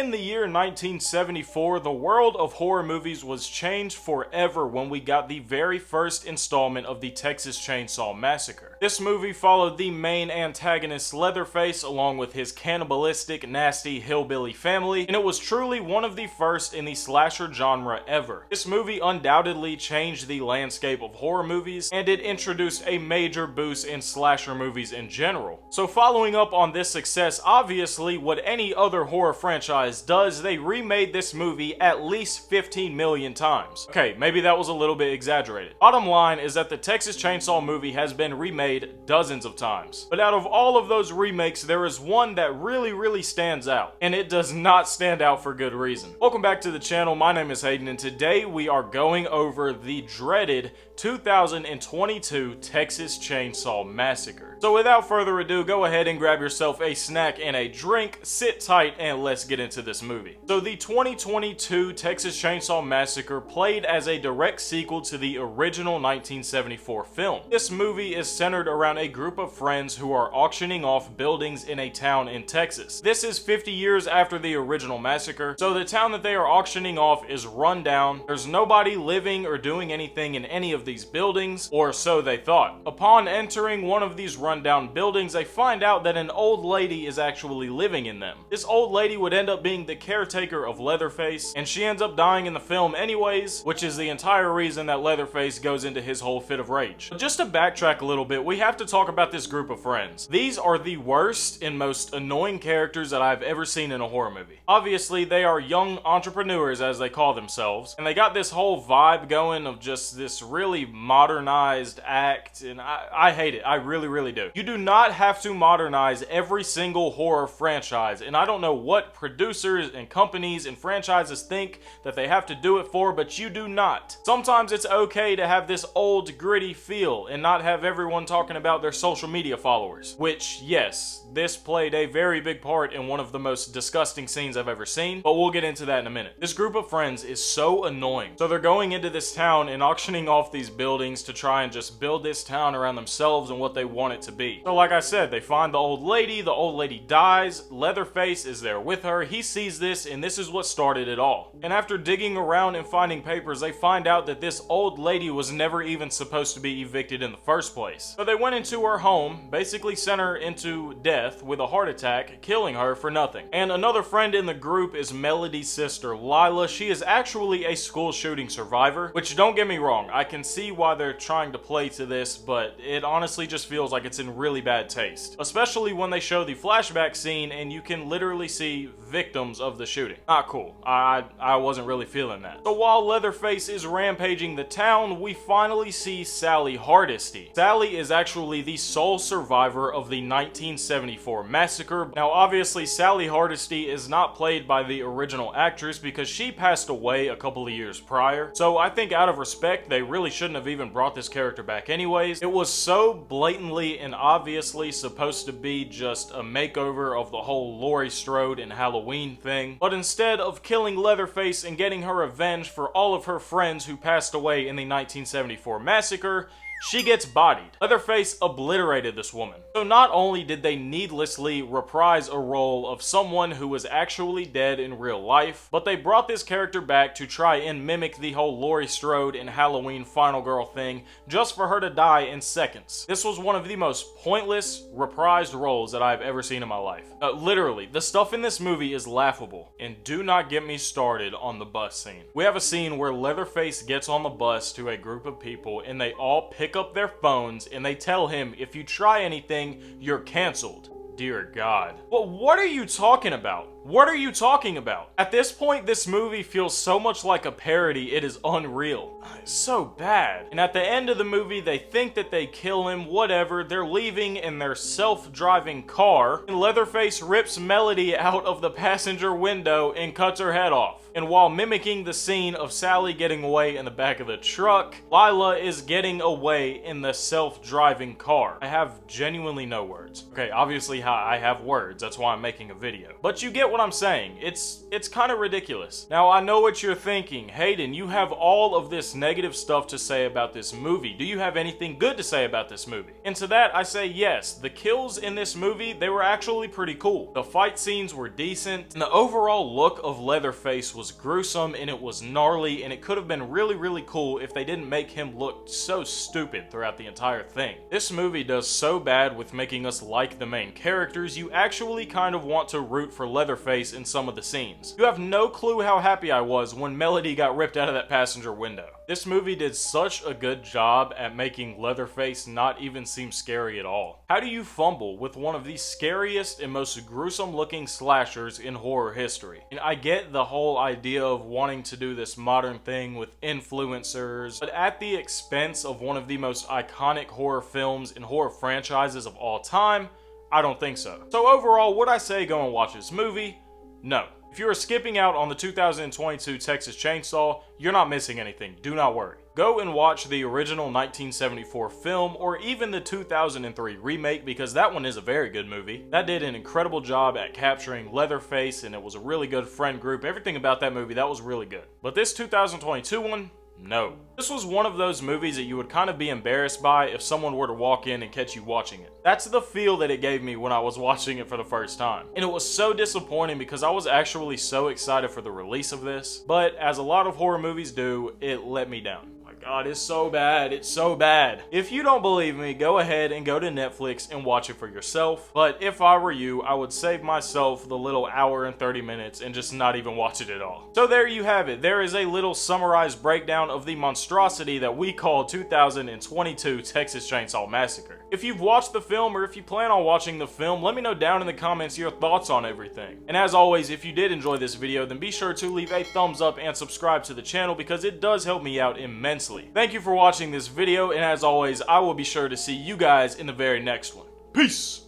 In the year 1974, the world of horror movies was changed forever when we got the very first installment of the Texas Chainsaw Massacre. This movie followed the main antagonist Leatherface along with his cannibalistic, nasty hillbilly family, and it was truly one of the first in the slasher genre ever. This movie undoubtedly changed the landscape of horror movies, and it introduced a major boost in slasher movies in general. So following up on this success, obviously what any other horror franchise does, they remade this movie at least 15 million times. Okay, maybe that was a little bit exaggerated. Bottom line is that the Texas Chainsaw movie has been remade dozens of times. But out of all of those remakes, there is one that really stands out. And it does not stand out for good reason. Welcome back to the channel, my name is Haydxn, and today we are going over the dreaded 2022 Texas Chainsaw Massacre. So without further ado, go ahead and grab yourself a snack and a drink, sit tight, and let's get into this movie. So the 2022 Texas Chainsaw Massacre played as a direct sequel to the original 1974 film. This movie is centered around a group of friends who are auctioning off buildings in a town in Texas. This is 50 years after the original massacre, so the town that they are auctioning off is run down. There's nobody living or doing anything in any of these buildings, or so they thought. Upon entering one of these rundown buildings, they find out that an old lady is actually living in them. This old lady would end up being the caretaker of Leatherface, and she ends up dying in the film anyways, which is the entire reason that Leatherface goes into his whole fit of rage. But just to backtrack a little bit, we have to talk about this group of friends. These are the worst and most annoying characters that I've ever seen in a horror movie. Obviously, they are young entrepreneurs, as they call themselves, and they got this whole vibe going of just this really modernized act, and I hate it. I really do. You do not have to modernize every single horror franchise, and I don't know what producers and companies and franchises think that they have to do it for, but you do not. Sometimes it's okay to have this old gritty feel and not have everyone talking about their social media followers, which, yes, this played a very big part in one of the most disgusting scenes I've ever seen, but we'll get into that in a minute. This group of friends is so annoying. So they're going into this town and auctioning off these buildings to try and just build this town around themselves and what they want it to be. So like I said, they find the old lady dies, Leatherface is there with her, he sees this, and this is what started it all. And after digging around and finding papers, they find out that this old lady was never even supposed to be evicted in the first place. So they went into her home, basically sent her into death with a heart attack, killing her for nothing. And another friend in the group is Melody's sister, Lila. She is actually a school shooting survivor, which, don't get me wrong, I can see why they're trying to play to this, but it honestly just feels like it's in really bad taste. Especially when they show the flashback scene and you can literally see victims of the shooting. Not cool. I wasn't really feeling that. So while Leatherface is rampaging the town, we finally see Sally Hardesty. Sally is actually the sole survivor of the 1974 massacre. Now obviously Sally Hardesty is not played by the original actress because she passed away a couple of years prior. So I think out of respect, they really shouldn't have even brought this character back anyways. It was so blatantly and obviously supposed to be just a makeover of the whole Laurie Strode and Halloween thing. But instead of killing Leatherface and getting her revenge for all of her friends who passed away in the 1974 massacre, she gets bodied. Leatherface obliterated this woman. So not only did they needlessly reprise a role of someone who was actually dead in real life, but they brought this character back to try and mimic the whole Laurie Strode and Halloween Final Girl thing just for her to die in seconds. This was one of the most pointless, reprised roles that I've ever seen in my life. Literally, the stuff in this movie is laughable, and do not get me started on the bus scene. We have a scene where Leatherface gets on the bus to a group of people and they all pick up their phones and they tell him, if you try anything, you're canceled. Dear God. Well, what are you talking about? What are you talking about? At this point, this movie feels so much like a parody, it is unreal. It's so bad. And at the end of the movie, they think that they kill him, whatever. They're leaving in their self-driving car, and Leatherface rips Melody out of the passenger window and cuts her head off. And while mimicking the scene of Sally getting away in the back of the truck, Lila is getting away in the self-driving car. I have genuinely no words. Okay, obviously I have words, that's why I'm making a video. But you get what I'm saying? It's kind of ridiculous. Now, I know what you're thinking. Haydxn, you have all of this negative stuff to say about this movie. Do you have anything good to say about this movie? And to that, I say yes. The kills in this movie, they were actually pretty cool. The fight scenes were decent, and the overall look of Leatherface was gruesome, and it was gnarly, and it could have been really, really cool if they didn't make him look so stupid throughout the entire thing. This movie does so bad with making us like the main characters, you actually kind of want to root for Leatherface in some of the scenes. You have no clue how happy I was when Melody got ripped out of that passenger window. This movie did such a good job at making Leatherface not even seem scary at all. How do you fumble with one of the scariest and most gruesome looking slashers in horror history? And I get the whole idea of wanting to do this modern thing with influencers, but at the expense of one of the most iconic horror films and horror franchises of all time, I don't think so. So overall, would I say go and watch this movie? No. If you are skipping out on the 2022 Texas Chainsaw, you're not missing anything, do not worry. Go and watch the original 1974 film or even the 2003 remake because that one is a very good movie. That did an incredible job at capturing Leatherface and it was a really good friend group. Everything about that movie, that was really good. But this 2022 one, no. This was one of those movies that you would kind of be embarrassed by if someone were to walk in and catch you watching it. That's the feel that it gave me when I was watching it for the first time. And it was so disappointing because I was actually so excited for the release of this, but as a lot of horror movies do, it let me down. God, it's so bad. It's so bad. If you don't believe me, go ahead and go to Netflix and watch it for yourself. But if I were you, I would save myself the little hour and 30 minutes and just not even watch it at all. So there you have it. There is a little summarized breakdown of the monstrosity that we call 2022 Texas Chainsaw Massacre. If you've watched the film or if you plan on watching the film, let me know down in the comments your thoughts on everything. And as always, if you did enjoy this video, then be sure to leave a thumbs up and subscribe to the channel because it does help me out immensely. Thank you for watching this video, and as always, I will be sure to see you guys in the very next one. Peace!